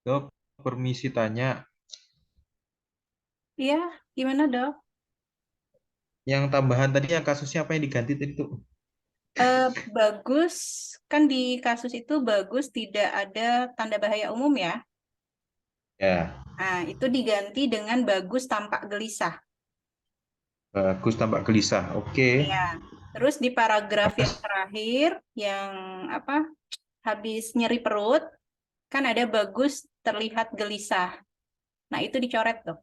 Dok, permisi tanya, Iya, gimana dok? yang tambahan tadi yang kasusnya apa yang diganti tadi tuh? Eh, bagus, kan di kasus itu bagus tidak ada tanda bahaya umum ya. Ya, Nah, itu diganti dengan bagus tampak gelisah. bagus tampak gelisah. Oke. Ya. Terus di paragraf yang terakhir, yang apa? Habis nyeri perut, kan ada bagus terlihat gelisah. Nah, itu dicoret tuh.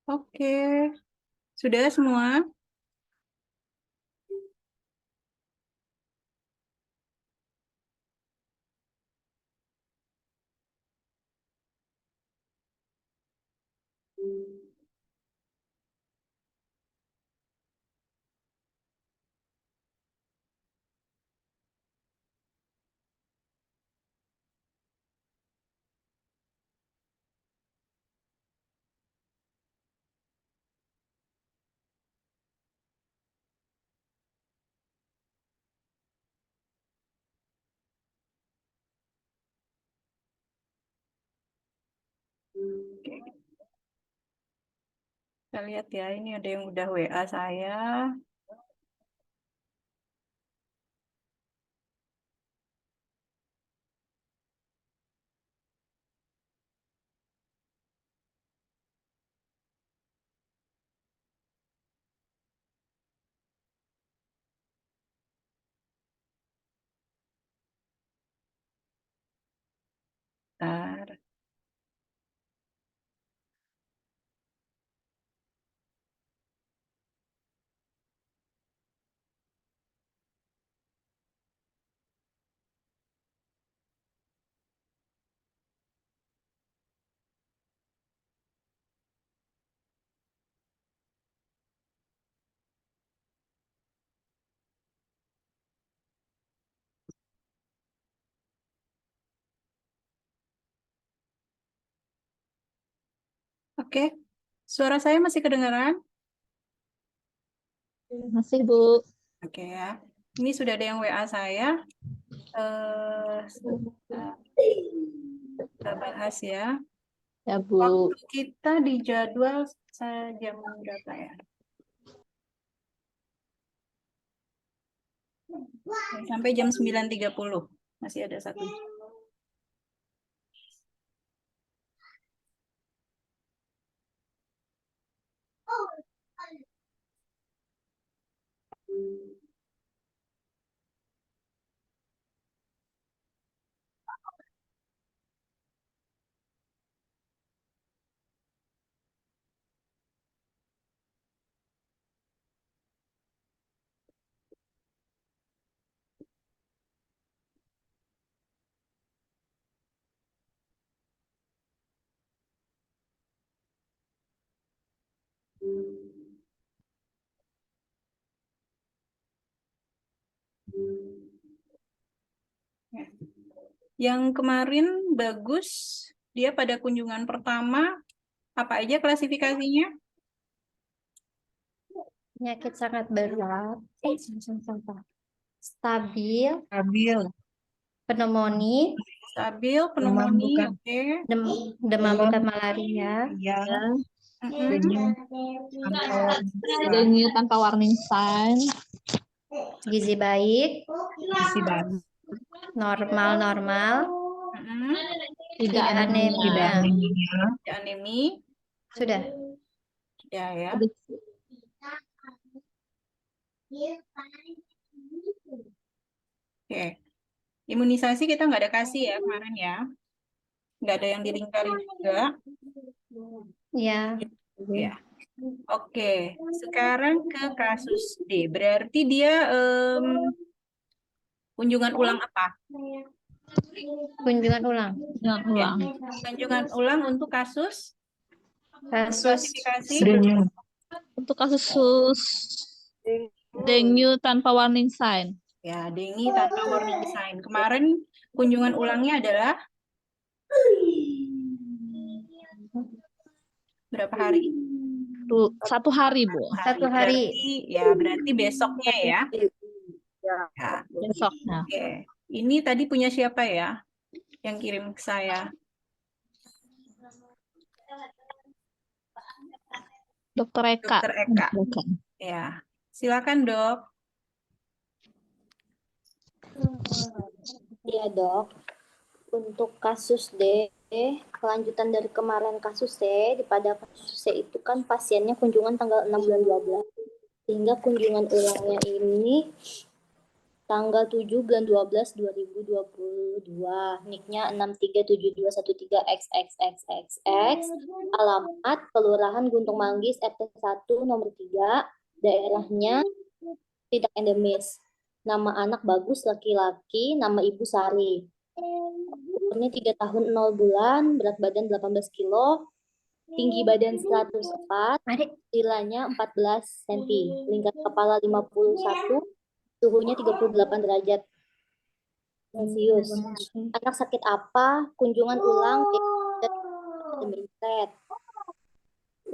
Oke, sudah semua? Oke. Kita lihat ya, ini ada yang udah WA saya. Bentar. Oke, suara saya masih kedengaran? Masih, Bu. Oke ya, ini sudah ada yang WA saya. Kita bahas ya. Ya, Bu. Waktu kita di jadwal jam berapa ya? Sampai jam 9.30. Masih ada satu. Ya. Yang kemarin bagus, dia pada kunjungan pertama, apa aja klasifikasinya? Penyakit sangat berat. Stabil, Stabil, pneumonia, Stabil, demam pneumonia, bukan oke. demam bukan malaria, ya, Mm-mm. dengue tanpa warning sign, gizi baik, isi baru, normal, Mm-mm. tidak anemia. tidak anemia, Tidak anemi, Sudah. ya. Oke. Imunisasi kita nggak ada kasih ya kemarin ya. Nggak ada yang dilingkari juga. Ya. Ya. Oke. Sekarang ke kasus D. Berarti dia kunjungan ulang apa? Kunjungan ulang. Kunjungan ulang untuk kasus Kasus klasifikasi dengue, Untuk kasus dengue tanpa warning sign. ya dengue tanpa warning sign. Kemarin kunjungan ulangnya adalah berapa hari? 1 hari, Bu. 1 hari. Berarti besoknya ya. Ya. Besoknya. Oke. Ini tadi punya siapa ya yang kirim ke saya? Dokter Eka. Dokter Eka. Ya. Silakan, Dok. Iya dok, untuk kasus D, kelanjutan dari kemarin kasus C, pada kasus C itu kan pasiennya kunjungan tanggal 6 bulan 12. Sehingga kunjungan ulangnya ini tanggal 7 bulan 12 2022. NIK-nya 637213XXXXX. Alamat Kelurahan Guntung Manggis RT 1 nomor 3. Daerahnya tidak endemis. Nama anak Bagus laki-laki, nama ibu Sari. Umurnya 3 tahun 0 bulan, berat badan 18 kilo, tinggi badan 104, Adik, nilainya 14 cm, lingkar kepala 51, suhunya 38 derajat Celcius. Anak sakit apa? Kunjungan ulang dan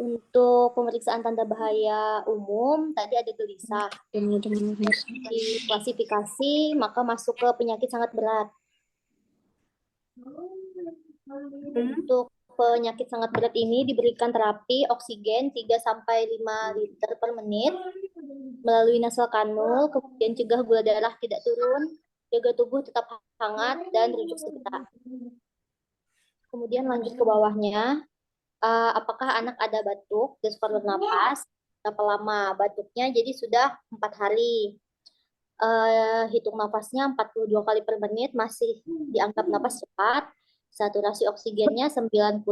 untuk pemeriksaan tanda bahaya umum, tadi ada gelisah. Di klasifikasi, maka masuk ke penyakit sangat berat. Untuk penyakit sangat berat ini diberikan terapi oksigen 3-5 liter per menit melalui nasal kanul, kemudian cegah gula darah tidak turun, jaga tubuh tetap hangat, dan rujuk segera. Kemudian lanjut ke bawahnya, apakah anak ada batuk dan sukar bernapas? Berapa lama batuknya? Jadi sudah 4 hari. Hitung nafasnya 42 kali per menit, masih dianggap napas cepat. Saturasi oksigennya 95%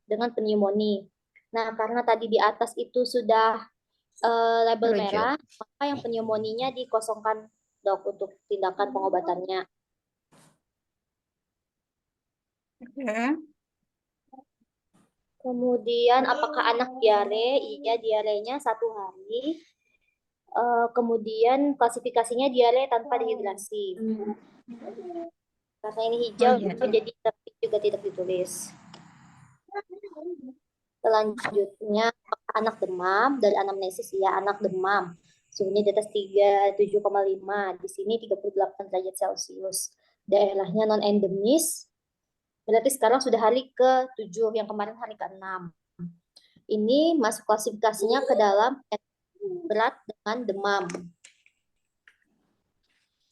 dengan pneumonia. Nah, karena tadi di atas itu sudah label Rujuk. merah, maka yang pneumonia dikosongkan, dok, untuk tindakan pengobatannya. Oke. Kemudian apakah anak diare? Iya, diarenya 1 hari. Kemudian klasifikasinya diare tanpa dehidrasi. Karena ini hijau, iya. jadi juga tidak ditulis. Selanjutnya, apakah anak demam? Dari anamnesis, ya, anak demam. Suhunya di atas 37,5. Di sini 38 derajat Celcius. Daerahnya non-endemis. Berarti sekarang sudah hari ke-7, yang kemarin hari ke-6. Ini masuk klasifikasinya ke dalam berat dengan demam.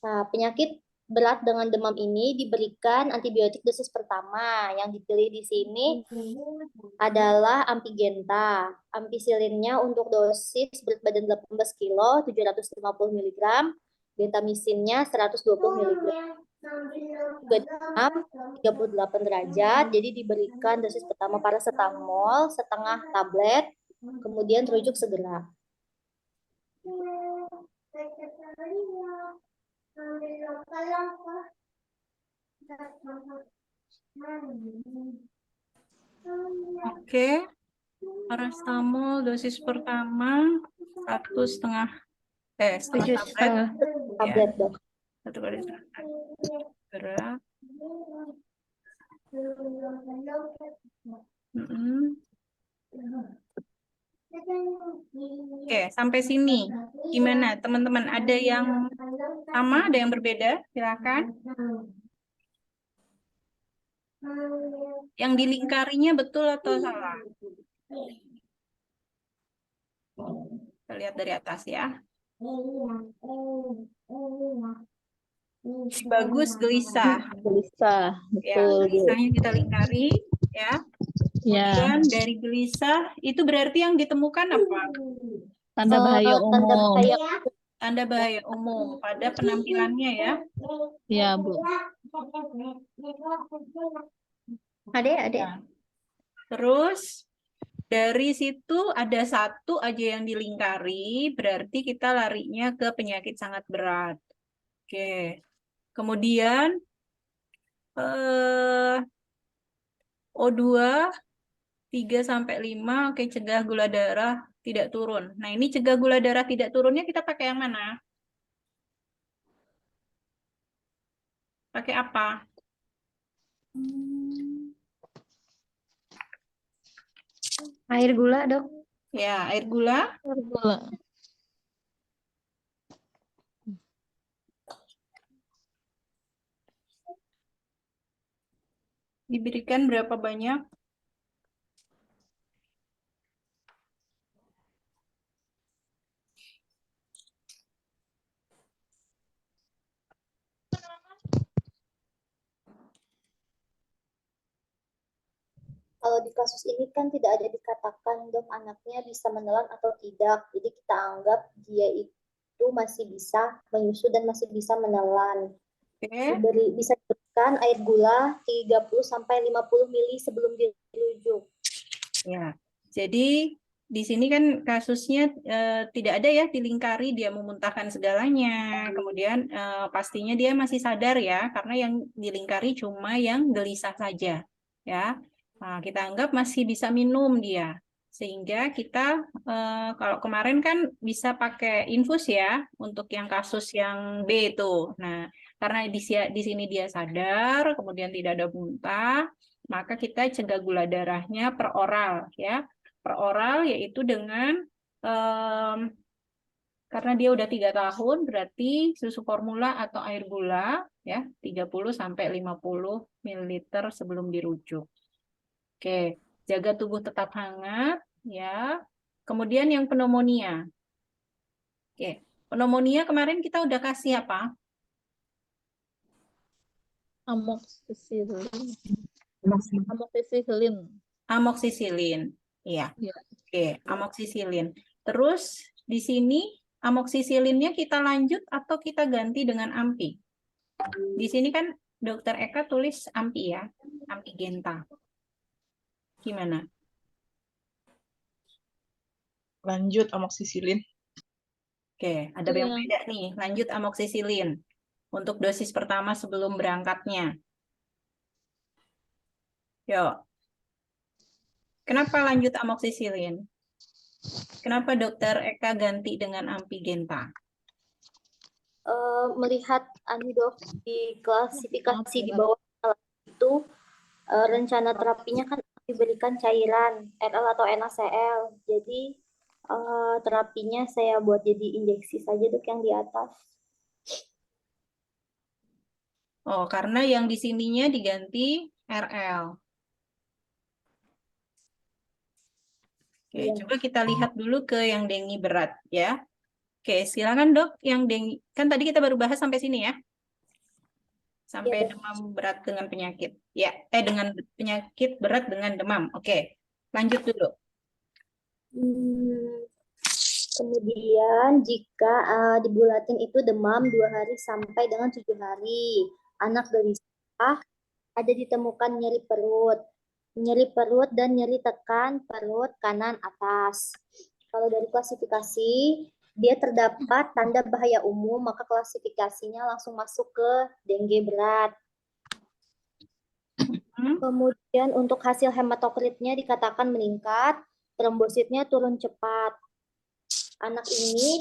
Nah, penyakit berat dengan demam ini diberikan antibiotik dosis pertama. Yang dipilih di sini adalah ampigenta. Ampisilinnya untuk dosis berat badan 18 kilo, 750 mg. Gentamisinnya 120 mg. Juga demam 38 derajat, jadi diberikan dosis pertama paracetamol setengah tablet, kemudian rujuk segera. Oke. Paracetamol dosis pertama 1,5 setengah 7 tablet. setengah. Tablet, dok. 1 kali gerak. Oke, sampai sini. Gimana, teman-teman? Ada yang sama, ada yang berbeda? Silakan. Yang dilingkarinya betul atau salah? Kita lihat dari atas ya. Bagus, gelisah. Gelisah, Ya, betul, Bu. gelisahnya kita lingkari ya. Ya, Kemudian dari gelisah itu berarti yang ditemukan apa? tanda bahaya Tanda umum. bahaya Tanda bahaya umum pada penampilannya ya. Ya, Bu. Adik. Ya. Terus dari situ ada satu aja yang dilingkari, berarti kita larinya ke penyakit sangat berat. Oke. Kemudian O2 3-5, oke, cegah gula darah tidak turun. Nah, ini cegah gula darah tidak turunnya kita pakai yang mana? Pakai apa? Air gula, dok. Ya, air gula. Gula. Diberikan berapa banyak? Kalau di kasus ini kan tidak ada dikatakan, dok, anaknya bisa menelan atau tidak. Jadi kita anggap dia itu itu masih bisa menyusui dan masih bisa menelan. Oke. Bisa diberikan air gula 30 sampai 50 ml sebelum dirujuk. Ya, jadi di sini kan kasusnya tidak ada ya dilingkari dia memuntahkan segalanya. Kemudian pastinya dia masih sadar ya, karena yang dilingkari cuma yang gelisah saja, ya. Nah, kita anggap masih bisa minum dia, sehingga kita kalau kemarin kan bisa pakai infus ya untuk yang kasus yang B itu. Nah, karena di sini dia sadar, kemudian tidak ada muntah, maka kita cegah gula darahnya per oral ya. Per oral yaitu dengan karena dia udah 3 tahun berarti susu formula atau air gula ya 30 sampai 50 ml sebelum dirujuk. Oke, jaga tubuh tetap hangat ya. Kemudian yang pneumonia. Oke, pneumonia kemarin kita udah kasih apa? Amoxicillin. Amoxicillin. Amoxicillin. Iya. Ya. Oke, amoxicillin. Terus di sini amoxicillinnya kita lanjut atau kita ganti dengan ampi? Di sini kan Dokter Eka tulis ampi ya, ampi genta. Gimana? Lanjut amoxicillin. Oke, ada Itu yang yang- beda nih. Lanjut amoxicillin untuk dosis pertama sebelum berangkatnya. Yuk. Kenapa lanjut amoxicillin? Kenapa Dokter Eka ganti dengan ampi genta? Melihat Dok, di klasifikasi di bawah itu rencana terapinya kan diberikan cairan RL atau NaCl. Jadi terapinya saya buat jadi injeksi saja Dok yang di atas. Oh, karena yang di sininya diganti RL. Oke, Iya. coba kita lihat dulu ke yang dengi berat ya. Oke, silakan Dok, yang dengi. Kan tadi kita baru bahas sampai sini ya. Sampai Iya, Dok. demam berat dengan penyakit. Ya, dengan penyakit berat dengan demam. Oke, lanjut dulu. Kemudian jika dibulatin itu demam 2 hari sampai dengan 7 hari, anak gelisah, ada ditemukan nyeri perut dan nyeri tekan perut kanan atas. Kalau dari klasifikasi, dia terdapat tanda bahaya umum, maka klasifikasinya langsung masuk ke dengue berat. Kemudian untuk hasil hematokritnya dikatakan meningkat, trombositnya turun cepat. Anak ini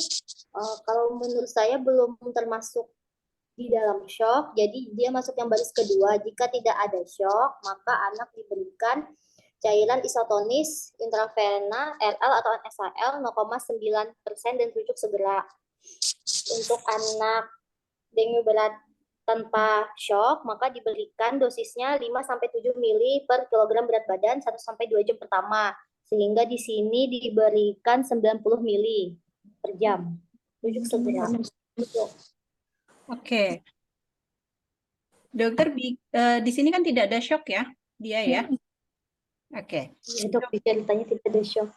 kalau menurut saya belum termasuk di dalam shock, jadi dia masuk yang baris kedua. Jika tidak ada shock, maka anak diberikan cairan isotonis intravena RL atau NSAL 0,9% dan rujuk segera. Untuk anak dengue berat tanpa shock, maka diberikan dosisnya 5-7 ml per kilogram berat badan 1-2 jam pertama. Sehingga di sini diberikan 90 ml per jam. Rujuk segera. Oke. Dokter, di sini kan tidak ada shock ya, dia ya? Oke. Ya, Dok, ceritanya tidak ada shock.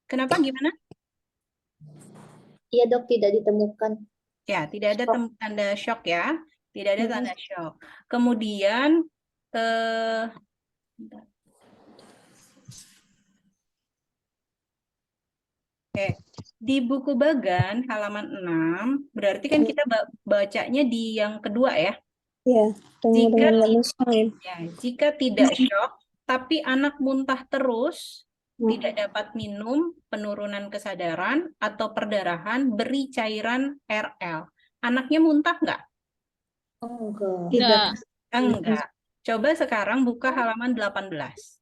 Kenapa, gimana? Iya, Dok, tidak ditemukan. Ya, tidak ada Shock. tanda shock ya. Tidak ada tanda shock. Kemudian, bentar. Oke, di buku Bagan halaman 6, berarti kan kita bacanya di yang kedua ya. Ya, Jika tidak shock, tapi anak muntah terus, tidak dapat minum, penurunan kesadaran, atau perdarahan, beri cairan RL. Anaknya muntah nggak? Enggak. Enggak. Coba sekarang buka halaman 18.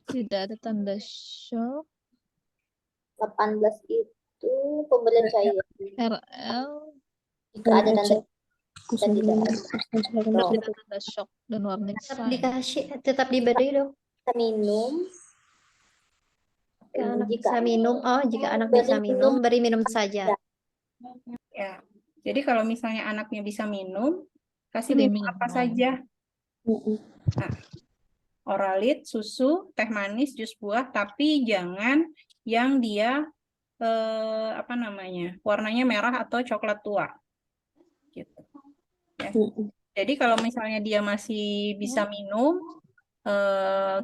Tidak ada tanda shock. 18 itu pemberian cairan. RL. Jika ada tanda dan tidak ada. Tidak ada tanda shock dan warning tetap sign. dikasih, tetap diberi dong. Kita minum. Jika anak Jika bisa minum, jika anak beri bisa minum, beri minum saja. Ya. Jadi kalau misalnya anaknya bisa minum, kasih Beri minum apa minum. saja. Nah, oralit, susu, teh manis, jus buah, tapi jangan yang dia apa namanya, warnanya merah atau coklat tua. Gitu. Ya. Jadi kalau misalnya dia masih bisa minum,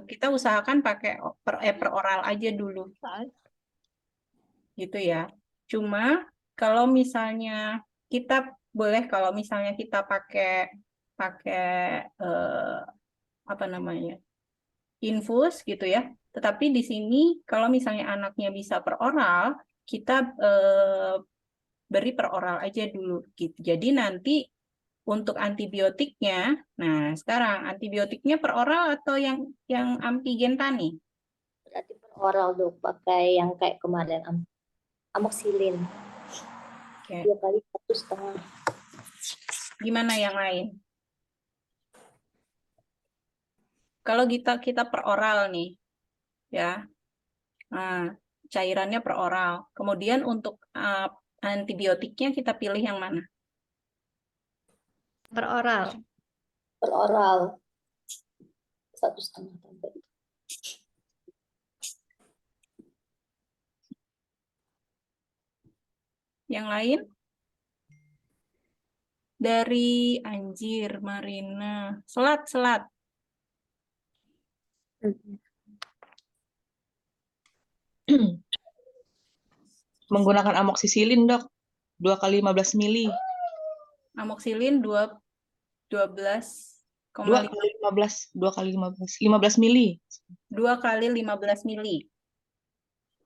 kita usahakan pakai per oral aja dulu, gitu ya. Cuma kalau misalnya kita boleh, kalau misalnya kita pakai apa namanya, infus gitu ya. Tetapi di sini kalau misalnya anaknya bisa per oral, kita beri per oral aja dulu gitu. Jadi nanti untuk antibiotiknya, nah sekarang antibiotiknya per oral atau yang ampigenta nih? Berarti per oral dok, pakai yang kayak kemarin amoxicillin Oke. 2 kali 1,5. Gimana yang lain? Kalau kita per oral nih, ya, nah, cairannya per oral. Kemudian untuk antibiotiknya kita pilih yang mana? Per oral. Per oral 1,5 tablet. Yang lain? Dari Anjir, Marina, selat. Menggunakan amoxicillin, Dok. 2 kali 15 mili. Amoxicillin 12,5. 2 kali 15. 2 kali 15. 15 mili. 2 kali 15 mili.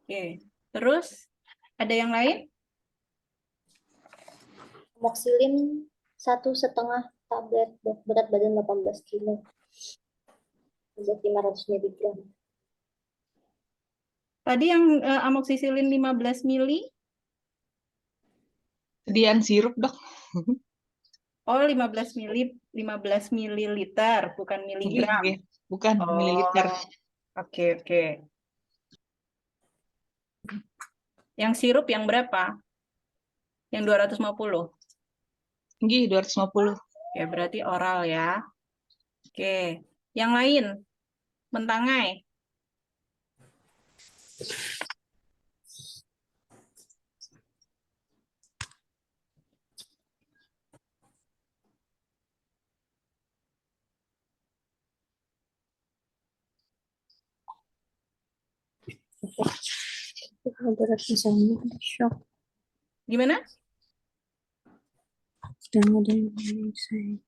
Oke. Terus ada yang lain? Amoxicillin 1,5 tablet, dok. Berat badan 18 kilo. 500 mg. Tadi yang amoxicillin 15 mili? Sediaan sirup, Dok. Oh, 15 mililiter, bukan miligram. Iya, bukan Oh, mililiter. Oke. Yang sirup yang berapa? Yang 250? Nggih, 250. Oke, berarti oral ya. Oke. Yang lain? Mentangai. Berat misalnya shock Gimana? dan ada yang saya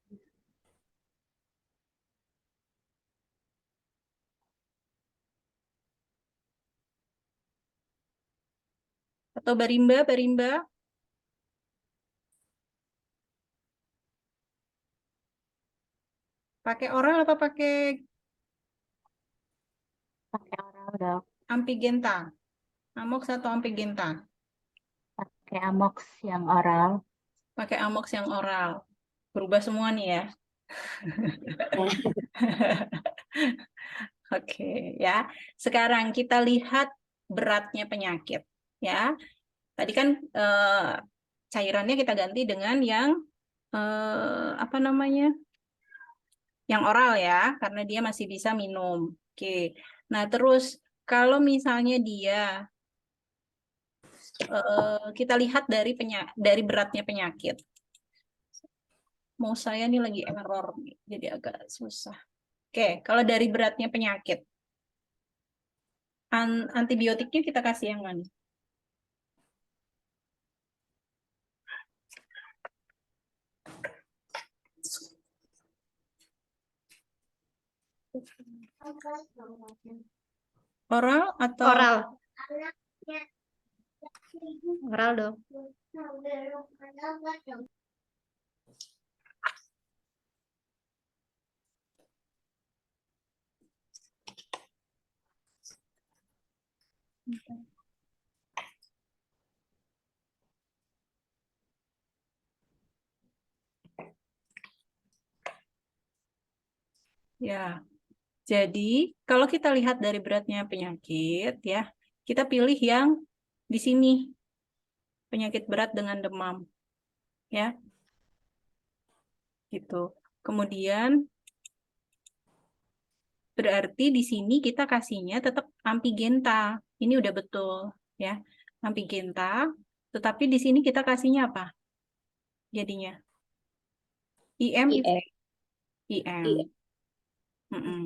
Atau barimba? Pakai oral apa pakai oral dok, ampigenta? Amox atau ampigenta? pakai amox yang oral. Pakai amox yang oral. Berubah semua nih ya. Oke, ya. Sekarang kita lihat beratnya penyakit, ya. Tadi kan cairannya kita ganti dengan yang apa namanya? Yang oral ya, karena dia masih bisa minum. Oke. Nah, terus kalau misalnya dia kita lihat dari beratnya penyakit. Mau saya nih lagi error nih, jadi agak susah. Oke, kalau dari beratnya penyakit, antibiotiknya kita kasih yang mana? Oral atau Oral. Oral dong. ya. Jadi kalau kita lihat dari beratnya penyakit ya, kita pilih yang di sini penyakit berat dengan demam, ya. Gitu. Kemudian Berarti di sini kita kasihnya tetap ampigenta. Ini udah betul ya. Ampigenta, tetapi di sini kita kasihnya apa? Jadinya IM. IM. IM. IM. Mm-mm.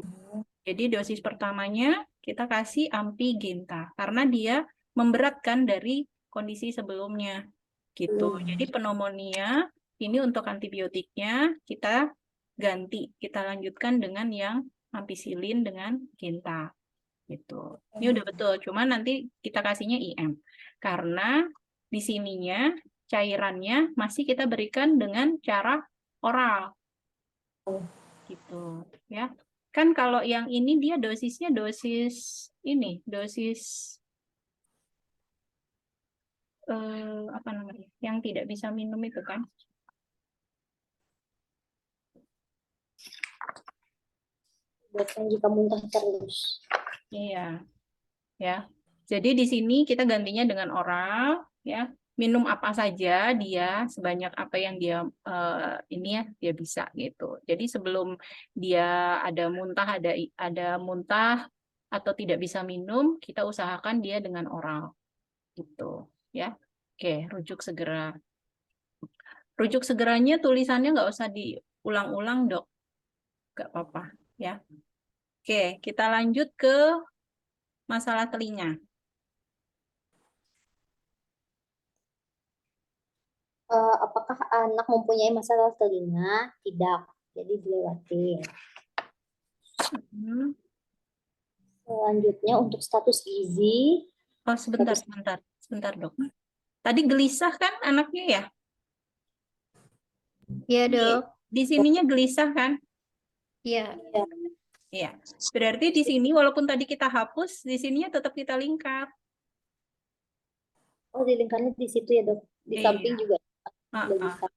Jadi dosis pertamanya kita kasih ampigenta karena dia memberatkan dari kondisi sebelumnya gitu. Jadi pneumonia ini untuk antibiotiknya kita ganti, kita lanjutkan dengan yang ampicillin dengan genta gitu. Ini udah betul, cuman nanti kita kasihnya IM karena di sininya cairannya masih kita berikan dengan cara oral gitu ya. Kan kalau yang ini dia dosisnya dosis ini, dosis apa namanya? Yang tidak bisa minum itu kan. Buatkan jika muntah terus. Iya. Ya. Jadi di sini kita gantinya dengan oral ya. Minum apa saja dia sebanyak apa yang dia ini ya dia bisa gitu. Jadi sebelum dia ada muntah atau tidak bisa minum, kita usahakan dia dengan oral gitu ya. Oke, rujuk segera. Rujuk segeranya tulisannya nggak usah diulang-ulang, Dok. Nggak apa-apa ya. Oke, kita lanjut ke masalah telinga. Apakah anak mempunyai masalah telinga? Tidak, jadi dilewati. Selanjutnya untuk status gizi. Oh, sebentar, Dok. Tadi gelisah kan anaknya ya? Iya, Dok. Di sininya gelisah kan? Iya. Iya. Berarti di sini walaupun tadi kita hapus, di sininya tetap kita lingkar. Oh, dilingkarnya di situ ya, Dok. Di Iya. samping juga. Gelisah.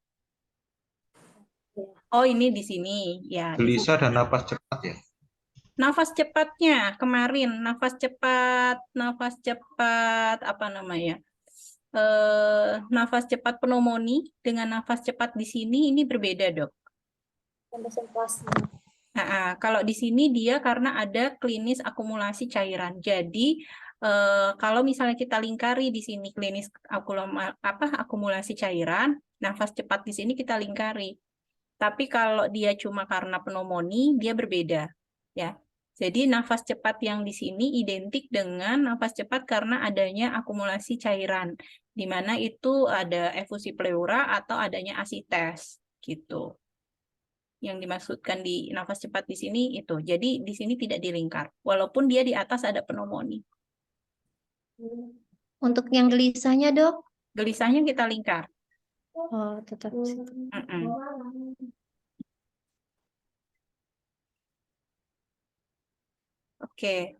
Oh, ini di sini. Ya, di Gelisah dan napas cepat ya. nafas cepatnya kemarin, nafas cepat apa namanya? Nafas cepat pneumonia dengan nafas cepat di sini ini berbeda, Dok. Pembebasan plasma. Nah, kalau di sini dia karena ada klinis akumulasi cairan. Jadi kalau misalnya kita lingkari di sini klinis akumulasi cairan, nafas cepat di sini kita lingkari. Tapi kalau dia cuma karena pneumonia, dia berbeda, ya. Jadi nafas cepat yang di sini identik dengan nafas cepat karena adanya akumulasi cairan, di mana itu ada efusi pleura atau adanya asites, gitu. Yang dimaksudkan di nafas cepat di sini itu. Jadi di sini tidak dilingkar, walaupun dia di atas ada pneumonia. Untuk yang gelisahnya, Dok? Gelisahnya kita lingkar. Oh, tetap. Oke.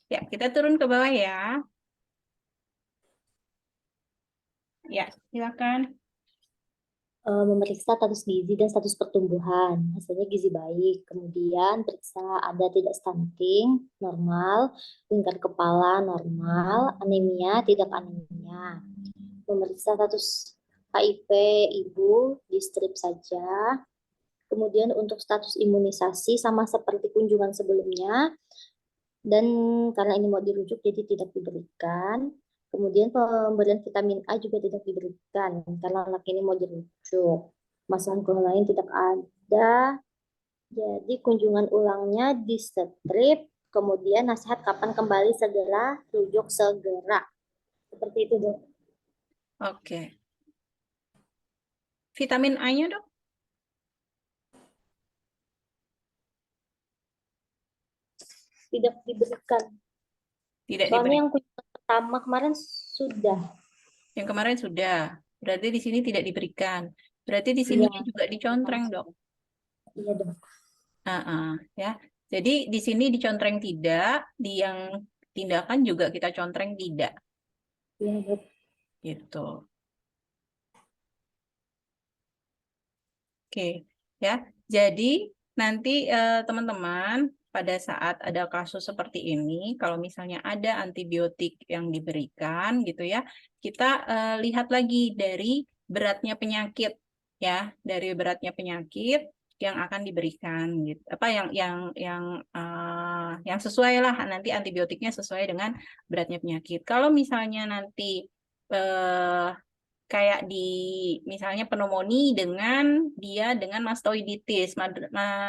Ya, kita turun ke bawah ya. Ya, silakan. Memeriksa status gizi dan status pertumbuhan. Hasilnya gizi baik. Kemudian periksa ada tidak stunting, normal, lingkar kepala normal, anemia, tidak anemia. Memeriksa status HIV ibu di strip saja. Kemudian untuk status imunisasi sama seperti kunjungan sebelumnya. Dan karena ini mau dirujuk jadi tidak diberikan. Kemudian pemberian vitamin A juga tidak diberikan karena anak ini mau dirujuk. Masalah lain tidak ada. Jadi kunjungan ulangnya di strip. Kemudian nasihat kapan kembali segera, rujuk segera. Seperti itu, Dok. Oke. Vitamin A-nya, Dok? Tidak diberikan. Tidak Soalnya diberikan. yang kunjungan pertama kemarin sudah. Yang kemarin sudah. Berarti di sini tidak diberikan. Berarti di sini Iya. juga dicontreng, Dok. Iya, Dok. Ya. Jadi di sini dicontreng tidak, di yang tindakan juga kita contreng tidak. Iya, Dok. Gitu. Oke, ya. Jadi nanti teman-teman pada saat ada kasus seperti ini, kalau misalnya ada antibiotik yang diberikan gitu ya, kita lihat lagi dari beratnya penyakit ya, dari beratnya penyakit yang akan diberikan gitu. Apa yang sesuai lah, nanti antibiotiknya sesuai dengan beratnya penyakit. Kalau misalnya nanti kayak di misalnya pneumonia dengan mastoiditis.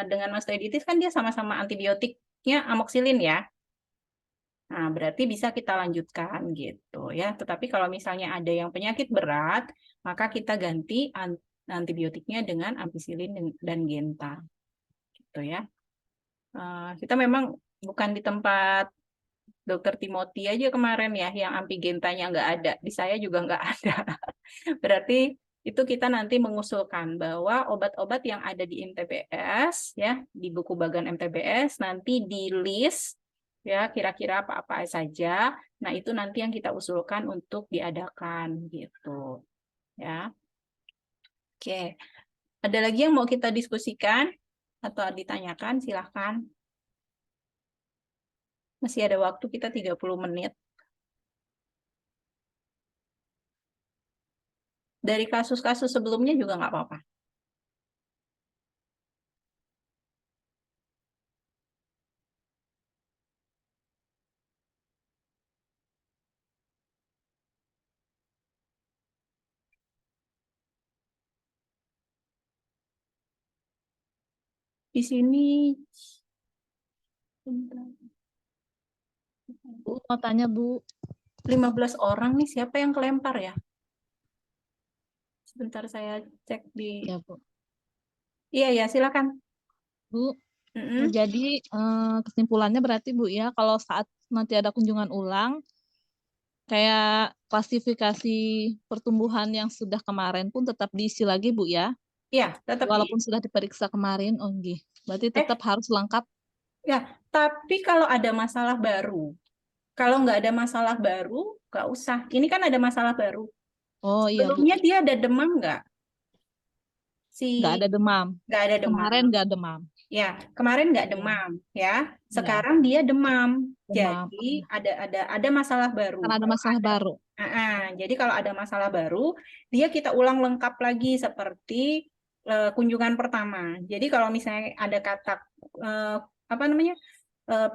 Dengan mastoiditis kan dia sama-sama antibiotiknya amoxicillin ya. Nah, berarti bisa kita lanjutkan gitu ya. Tetapi kalau misalnya ada yang penyakit berat, maka kita ganti antibiotiknya dengan ampicillin dan Genta. Gitu ya. Kita memang bukan di tempat Dokter Timothy aja kemarin ya, yang ampigentanya nggak ada. Di saya juga nggak ada. Berarti itu kita nanti mengusulkan bahwa obat-obat yang ada di MTBS, ya, di buku bagan MTBS, nanti di list, ya, kira-kira apa-apa saja. Nah, itu nanti yang kita usulkan untuk diadakan, gitu. Ya. Oke. Ada lagi yang mau kita diskusikan atau ditanyakan? Silahkan. Masih ada waktu kita 30 menit. Dari kasus-kasus sebelumnya juga nggak apa-apa. Di sini Bu, mau tanya Bu. 15 orang nih, siapa yang kelempar ya? Sebentar saya cek di... Ya Bu. Iya, ya, silakan. Bu, Mm-mm. jadi kesimpulannya berarti Bu ya, kalau saat nanti ada kunjungan ulang, kayak klasifikasi pertumbuhan yang sudah kemarin pun tetap diisi lagi Bu ya? Iya, tetap Walaupun sudah diperiksa kemarin, oh nggih. Berarti tetap harus lengkap. ya, tapi kalau ada masalah baru, kalau nggak ada masalah baru, nggak usah. Ini kan ada masalah baru. Oh iya Bu, Sebelumnya dia ada demam nggak? nggak ada demam. Nggak ada demam. Kemarin nggak demam. Ya, kemarin nggak Iya. demam, ya. Sekarang dia demam. Demam. Jadi ada masalah baru. Karena ada masalah baru. Jadi kalau ada masalah baru, dia kita ulang lengkap lagi seperti kunjungan pertama. Jadi kalau misalnya ada kata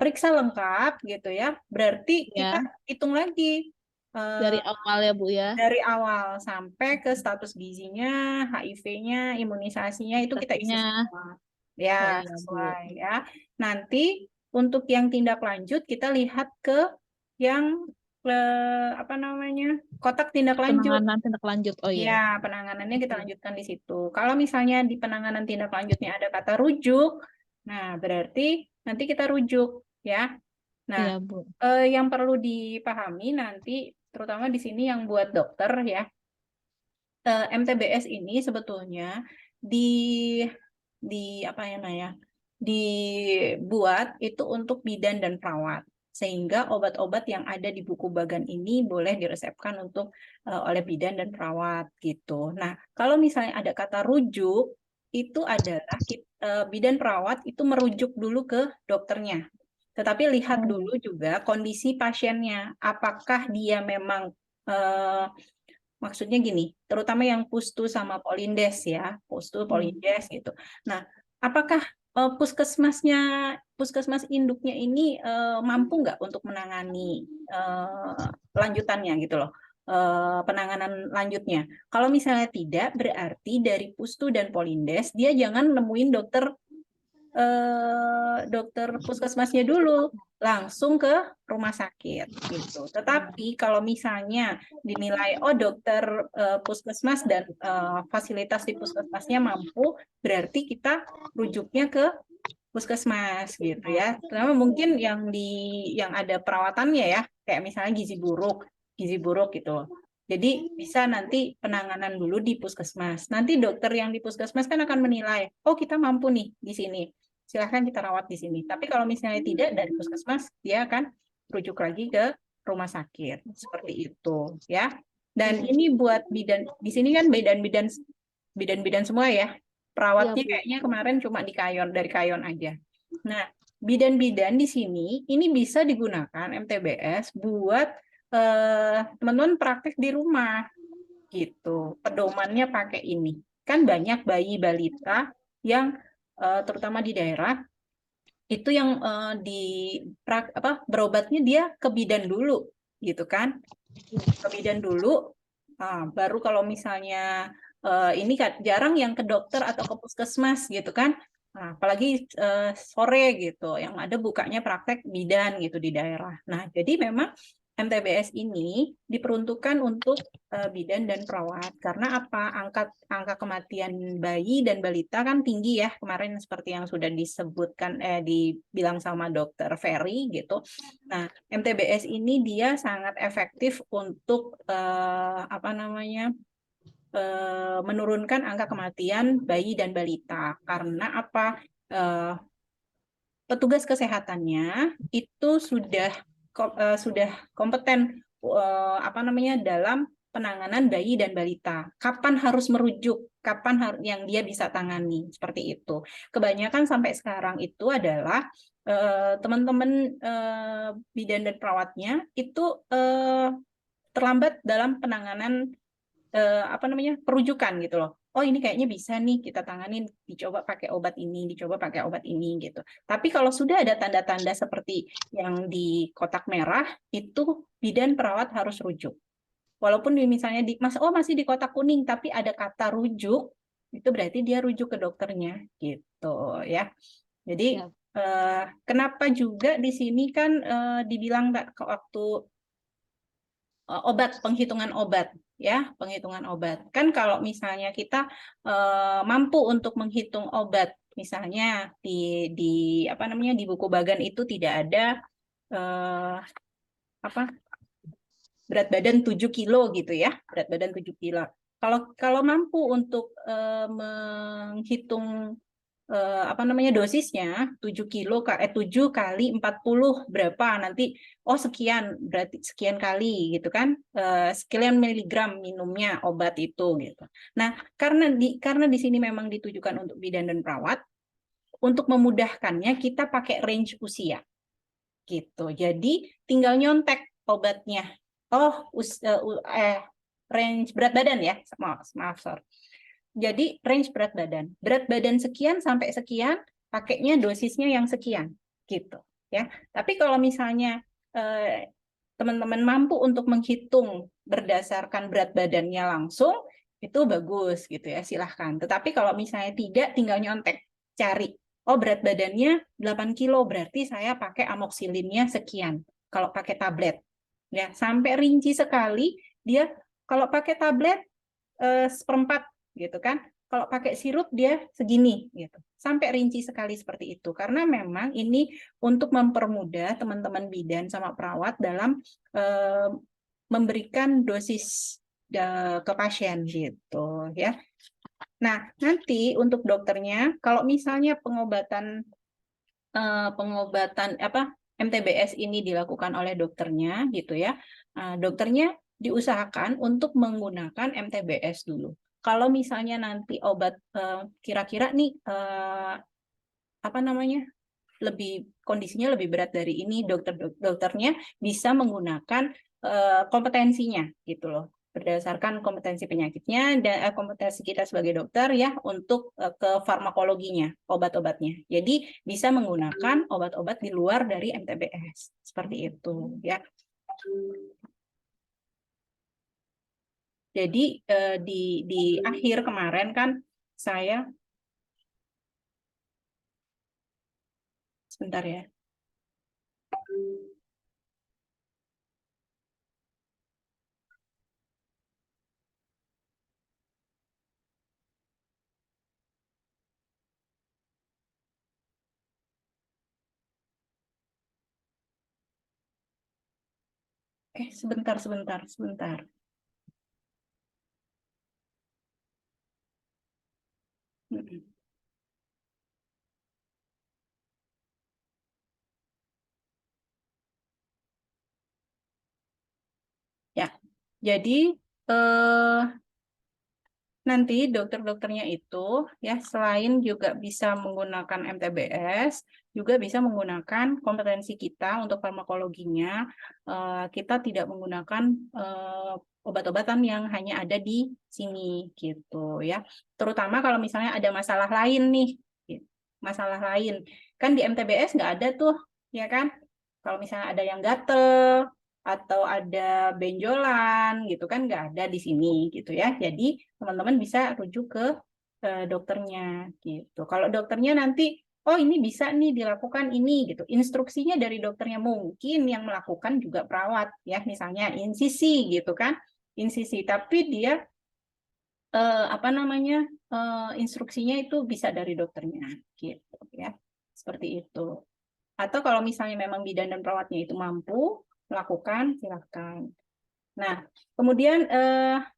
periksa lengkap gitu ya, berarti kita hitung lagi Dari awal ya Bu ya. dari awal sampai ke status gizinya, HIV-nya, imunisasinya itu kita isi semua. Ya, Oh, iya, Bu. sesuai ya. Nanti untuk yang tindak lanjut kita lihat ke yang kotak tindak lanjut. Penanganan tindak lanjut. Oh iya. Ya, penanganannya kita lanjutkan di situ. Kalau misalnya di penanganan tindak lanjutnya ada kata rujuk, nah berarti nanti kita rujuk ya. Nah, Iya, Bu. yang perlu dipahami nanti, terutama di sini yang buat dokter ya, MTBS ini sebetulnya dibuat itu untuk bidan dan perawat, sehingga obat-obat yang ada di buku bagan ini boleh diresepkan untuk oleh bidan dan perawat gitu. Nah, kalau misalnya ada kata rujuk, itu adalah bidan perawat itu merujuk dulu ke dokternya. Tetapi lihat dulu juga kondisi pasiennya, apakah dia memang maksudnya gini, terutama yang pustu sama polindes ya, pustu polindes gitu. Nah, apakah puskesmas induknya ini mampu nggak untuk menangani lanjutannya gitu loh, penanganan lanjutnya. Kalau misalnya tidak, berarti dari pustu dan polindes dia jangan nemuin dokter puskesmasnya dulu, langsung ke rumah sakit gitu. Tetapi kalau misalnya dinilai dokter puskesmas dan fasilitas di puskesmasnya mampu, berarti kita rujuknya ke puskesmas gitu ya. Terutama mungkin yang ada perawatannya ya, kayak misalnya gizi buruk gitu. Jadi bisa nanti penanganan dulu di puskesmas. Nanti dokter yang di puskesmas kan akan menilai, oh kita mampu nih di sini, silahkan kita rawat di sini. Tapi kalau misalnya tidak dari puskesmas, dia akan rujuk lagi ke rumah sakit. Seperti itu ya. Dan ini buat bidan, di sini kan bidan-bidan semua ya. Perawatnya kayaknya kemarin cuma dari Kayon aja. Nah, bidan-bidan di sini ini bisa digunakan MTBS buat teman-teman praktek di rumah gitu. Pedomannya pakai ini. Kan banyak bayi balita yang terutama di daerah, itu yang berobatnya dia ke bidan dulu, gitu kan? Ke bidan dulu, baru kalau misalnya ini kan jarang yang ke dokter atau ke puskesmas, gitu kan? Nah, apalagi sore gitu, yang ada bukanya praktek bidan gitu di daerah. Nah, jadi memang MTBS ini diperuntukkan untuk bidan dan perawat karena apa? Angka kematian bayi dan balita kan tinggi ya kemarin seperti yang sudah disebutkan dibilang sama Dokter Ferry gitu. Nah, MTBS ini dia sangat efektif untuk menurunkan angka kematian bayi dan balita karena apa? Petugas kesehatannya itu sudah kompeten dalam penanganan bayi dan balita. Kapan harus merujuk, kapan yang dia bisa tangani, seperti itu. Kebanyakan sampai sekarang itu adalah teman-teman bidan dan perawatnya itu terlambat dalam penanganan perujukan gitu loh. Oh, ini kayaknya bisa nih kita tanganin, dicoba pakai obat ini, dicoba pakai obat ini gitu. Tapi kalau sudah ada tanda-tanda seperti yang di kotak merah, itu bidan perawat harus rujuk. Walaupun misalnya masih di kotak kuning tapi ada kata rujuk, itu berarti dia rujuk ke dokternya gitu ya. Jadi kenapa juga di sini kan dibilang waktu penghitungan obat ya, penghitungan obat. Kan kalau misalnya kita mampu untuk menghitung obat, misalnya di buku Bagan itu tidak ada berat badan 7 kilo gitu ya, berat badan 7 kilo. Kalau mampu untuk menghitung dosisnya 7 kali 40 berapa nanti, oh sekian berarti sekian kali gitu kan, sekian miligram minumnya obat itu gitu. Nah, karena di sini memang ditujukan untuk bidan dan perawat, untuk memudahkannya kita pakai range usia gitu. Jadi tinggal nyontek obatnya. Range berat badan ya, maaf sorry. Jadi range berat badan sekian sampai sekian, pakainya dosisnya yang sekian gitu ya. Tapi kalau misalnya teman-teman mampu untuk menghitung berdasarkan berat badannya langsung, itu bagus gitu ya, silahkan. Tetapi kalau misalnya tidak, tinggal nyontek, cari. Oh, berat badannya 8 kilo, berarti saya pakai amoksilinnya sekian. Kalau pakai tablet ya, sampai rinci sekali dia. Kalau pakai tablet seperempat gitu kan, kalau pakai sirup dia segini gitu, sampai rinci sekali seperti itu, karena memang ini untuk mempermudah teman-teman bidan sama perawat dalam memberikan dosis ke pasien gitu ya. Nah, nanti untuk dokternya, kalau misalnya pengobatan MTBS ini dilakukan oleh dokternya gitu ya, dokternya diusahakan untuk menggunakan MTBS dulu. Kalau misalnya nanti obat kira-kira nih kondisinya lebih berat dari ini, dokternya bisa menggunakan kompetensinya gitu loh, berdasarkan kompetensi penyakitnya dan kompetensi kita sebagai dokter ya untuk ke farmakologinya, obat-obatnya. Jadi bisa menggunakan obat-obat di luar dari MTBS seperti itu ya. Jadi di akhir kemarin kan saya sebentar ya. Sebentar. Ya, jadi nanti dokter-dokternya itu ya selain juga bisa menggunakan MTBS, juga bisa menggunakan kompetensi kita untuk farmakologinya. Kita tidak menggunakan obat-obatan yang hanya ada di sini gitu ya. Terutama kalau misalnya ada masalah lain nih. masalah lain. Kan di MTBS nggak ada tuh, ya kan? Kalau misalnya ada yang gatel atau ada benjolan gitu kan nggak ada di sini gitu ya. Jadi teman-teman bisa rujuk ke dokternya gitu. Kalau dokternya nanti oh ini bisa nih dilakukan ini gitu. Instruksinya dari dokternya mungkin yang melakukan juga perawat ya, misalnya insisi gitu kan. Insisi tapi dia apa namanya? Instruksinya itu bisa dari dokternya gitu ya. Seperti itu. Atau kalau misalnya memang bidan dan perawatnya itu mampu melakukan, silakan. Nah, kemudian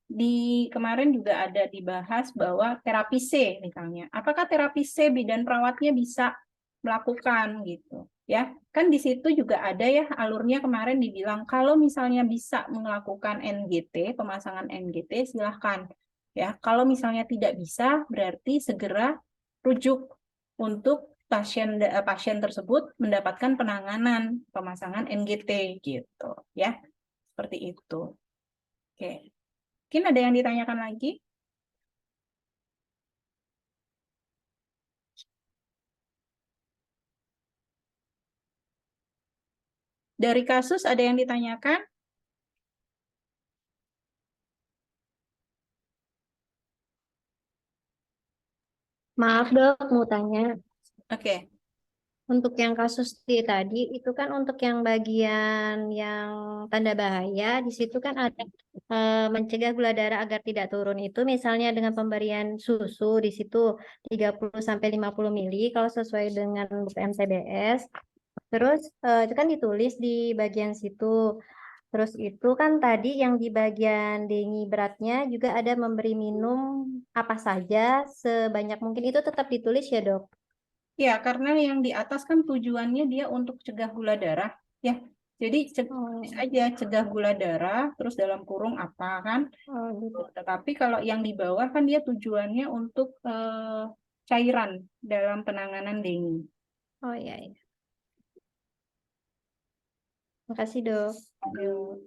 di kemarin juga ada dibahas bahwa terapi C misalnya. Apakah terapi C bidan perawatnya bisa melakukan gitu? Ya, kan di situ juga ada ya alurnya kemarin dibilang kalau misalnya bisa melakukan NGT, pemasangan NGT silahkan. Ya, kalau misalnya tidak bisa berarti segera rujuk untuk pasien tersebut mendapatkan penanganan pemasangan NGT gitu ya. Seperti itu. Oke. Mungkin ada yang ditanyakan lagi? Dari kasus ada yang ditanyakan? Maaf dok, mau tanya. Oke. Untuk yang kasus tadi itu kan untuk yang bagian yang tanda bahaya, di situ kan ada mencegah gula darah agar tidak turun itu misalnya dengan pemberian susu di situ 30 sampai 50 mili kalau sesuai dengan buku MTBS. Terus itu kan ditulis di bagian situ. Terus itu kan tadi yang di bagian dengi beratnya juga ada memberi minum apa saja sebanyak mungkin itu tetap ditulis ya dok? Ya, karena yang di atas kan tujuannya dia untuk cegah gula darah. Ya, jadi tulis aja cegah gula darah, terus dalam kurung apa kan. Gitu. Tetapi kalau yang di bawah kan dia tujuannya untuk cairan dalam penanganan dengue. Oh iya, iya. Makasih dok. Yuk.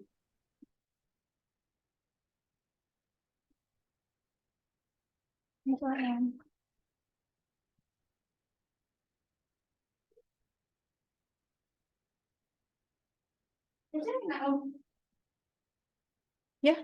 Ya.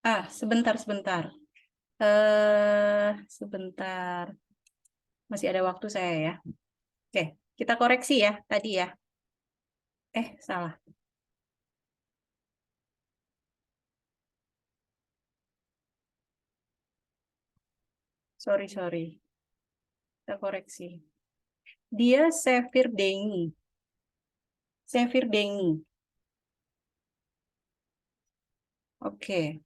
Sebentar, sebentar. Sebentar. Masih ada waktu saya ya. Oke, kita koreksi ya tadi ya. Salah. Sorry, sorry. Kita koreksi. Dia Sevir Dengi. Sevir Dengi. Oke.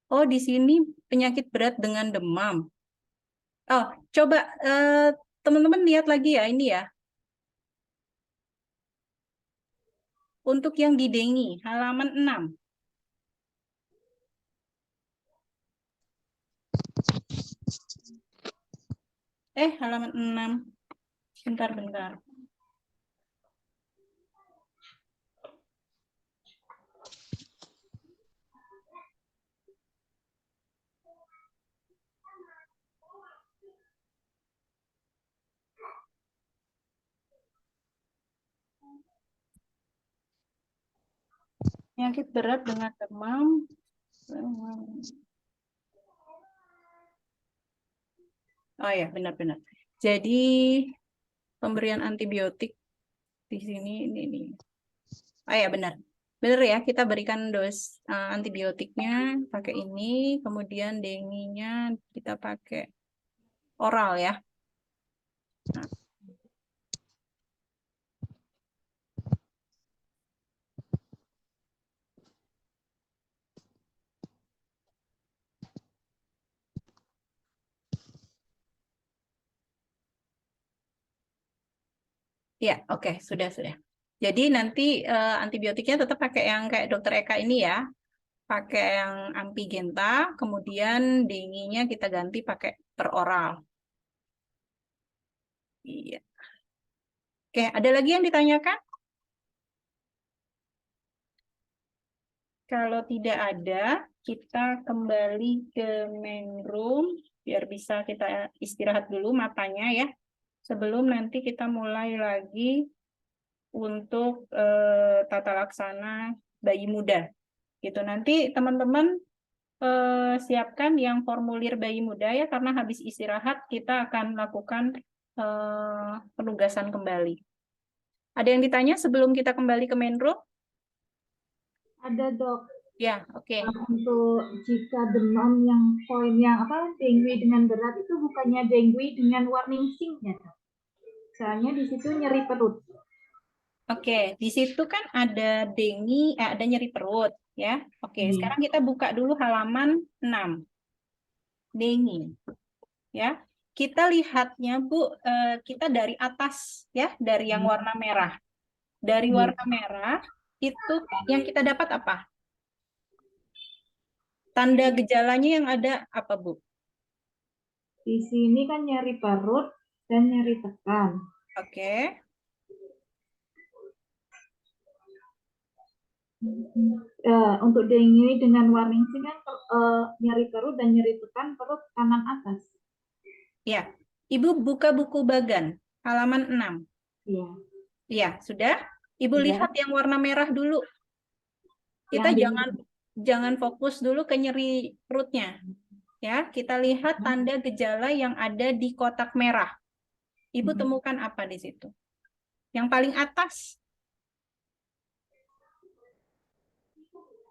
Oh, di sini penyakit berat dengan demam. Oh, coba teman-teman lihat lagi ya ini ya. Untuk yang di Dengi, halaman 6. Halaman 6. Bentar, bentar. Penyakit berat dengan demam. Oh ya, benar-benar. Jadi pemberian antibiotik di sini ini. Oh ya, benar. Benar ya, kita berikan dos antibiotiknya pakai ini, kemudian denginya kita pakai oral ya. Nah. Ya, oke, sudah. Jadi nanti antibiotiknya tetap pakai yang kayak dokter Eka ini ya. Pakai yang Ampigenta, kemudian denginya kita ganti pakai per oral. Iya. Oke, ada lagi yang ditanyakan? Kalau tidak ada, kita kembali ke main room biar bisa kita istirahat dulu matanya ya. Sebelum nanti kita mulai lagi untuk tata laksana bayi muda. Gitu. Nanti teman-teman siapkan yang formulir bayi muda ya, karena habis istirahat kita akan lakukan penugasan kembali. Ada yang ditanya sebelum kita kembali ke main room? Ada, Dok. Ya, oke. Untuk jika demam yang poin yang dengue dengan berat itu bukannya dengue dengan warning sign ya, Dok? Soalnya di situ nyeri perut. Oke, di situ kan ada ada nyeri perut ya. Oke, sekarang kita buka dulu halaman 6. Dengi. Ya. Kita lihatnya Bu, kita dari atas ya, dari yang warna merah. Dari warna merah itu yang kita dapat apa? Tanda gejalanya yang ada apa, Bu? Di sini kan nyeri perut dan nyeri tekan. Oke. Untuk dengue dengan warning sign kan nyeri perut dan nyeri tekan perut kanan atas. Ya. Ibu buka buku Bagan, halaman 6. Iya. Iya, sudah? Ibu Sudah. lihat yang warna merah dulu. Kita jangan fokus dulu ke nyeri perutnya. Ya, kita lihat tanda gejala yang ada di kotak merah. Ibu temukan apa di situ? Yang paling atas.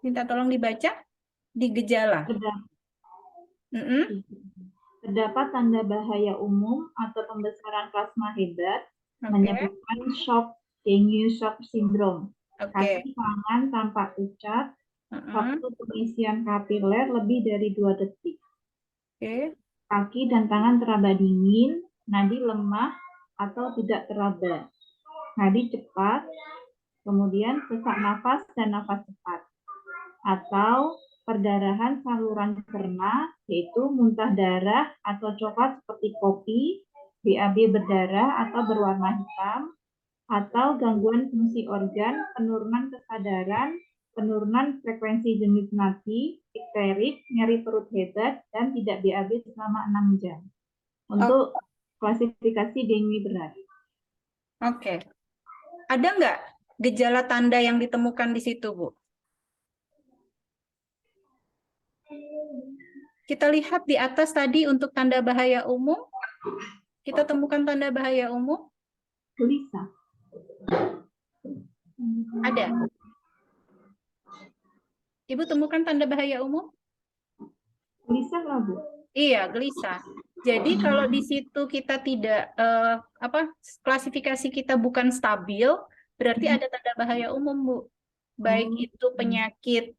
Minta tolong dibaca di gejala. Terdapat tanda bahaya umum atau pembesaran plasma hebat menyebabkan shock, dengue shock syndrome. Kaki tangan tampak pucat, waktu pengisian kapiler lebih dari 2 detik. Kaki dan tangan teraba dingin, nadi lemah atau tidak teraba. Nadi cepat, kemudian sesak nafas dan nafas cepat. Atau perdarahan saluran cerna, yaitu muntah darah atau coklat seperti kopi, BAB berdarah atau berwarna hitam, atau gangguan fungsi organ, penurunan kesadaran, penurunan frekuensi denyut nadi, ikterik, nyeri perut hebat, dan tidak BAB selama 6 jam. Untuk klasifikasi dengue berat. Oke. Ada nggak gejala tanda yang ditemukan di situ, Bu? Kita lihat di atas tadi untuk tanda bahaya umum. Kita temukan tanda bahaya umum. Gelisah. Ada. Ibu temukan tanda bahaya umum? Gelisah lah, Bu. Iya, gelisah. Jadi kalau di situ kita tidak klasifikasi kita bukan stabil, berarti ada tanda bahaya umum, Bu. Baik itu penyakit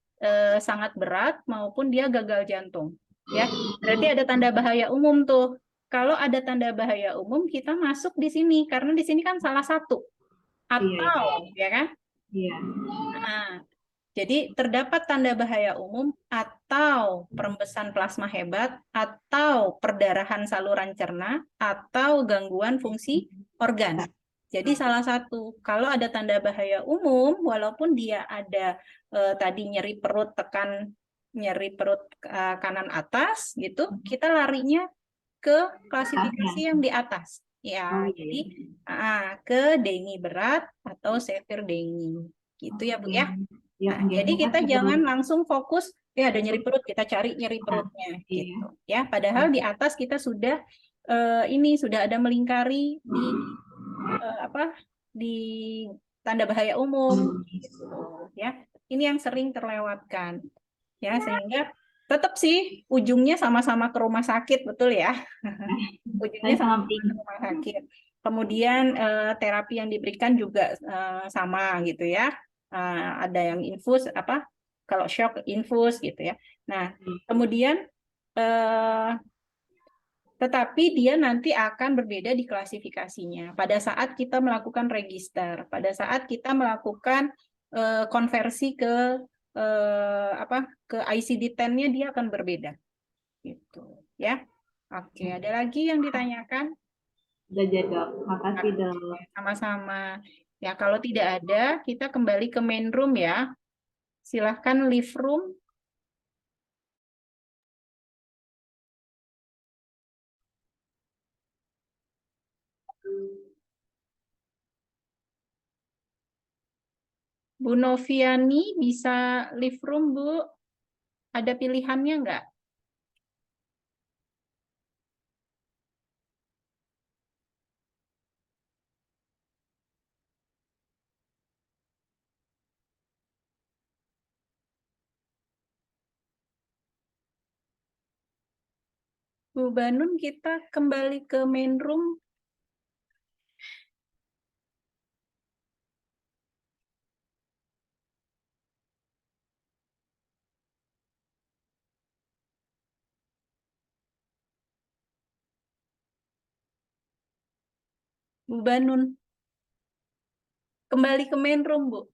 sangat berat maupun dia gagal jantung, ya. Berarti ada tanda bahaya umum tuh. Kalau ada tanda bahaya umum, kita masuk di sini karena di sini kan salah satu. Atau, ya kan? Iya. Nah, jadi terdapat tanda bahaya umum atau perembesan plasma hebat atau perdarahan saluran cerna atau gangguan fungsi organ. Jadi salah satu, kalau ada tanda bahaya umum, walaupun dia ada tadi nyeri perut kanan atas gitu, kita larinya ke klasifikasi yang di atas. Ya, jadi ke dengue berat atau severe dengue. Gitu ya, Bu ya. Nah, jadi kita jangan langsung fokus, ya ada nyeri perut, kita cari nyeri perutnya, gitu. Ya, padahal di atas kita sudah ini sudah ada melingkari di di tanda bahaya umum, gitu. Ya, ini yang sering terlewatkan, ya sehingga tetap sih ujungnya sama-sama ke rumah sakit, betul ya? Ujungnya sama ke rumah sakit. Kemudian terapi yang diberikan juga sama gitu ya. Ada yang infus kalau shock infus gitu ya. Nah, kemudian tetapi dia nanti akan berbeda di klasifikasinya. Pada saat kita melakukan register, pada saat kita melakukan konversi ke ke ICD-10-nya dia akan berbeda. Gitu, ya. Oke, ada lagi yang ditanyakan? Udah jadi, Dok. Makasih, Dok. Sama-sama. Ya, kalau tidak ada, kita kembali ke main room ya. Silahkan leave room. Bu Noviani bisa leave room, Bu? Ada pilihannya nggak? Bu Banun, kita kembali ke main room. Bu Banun, kembali ke main room, Bu.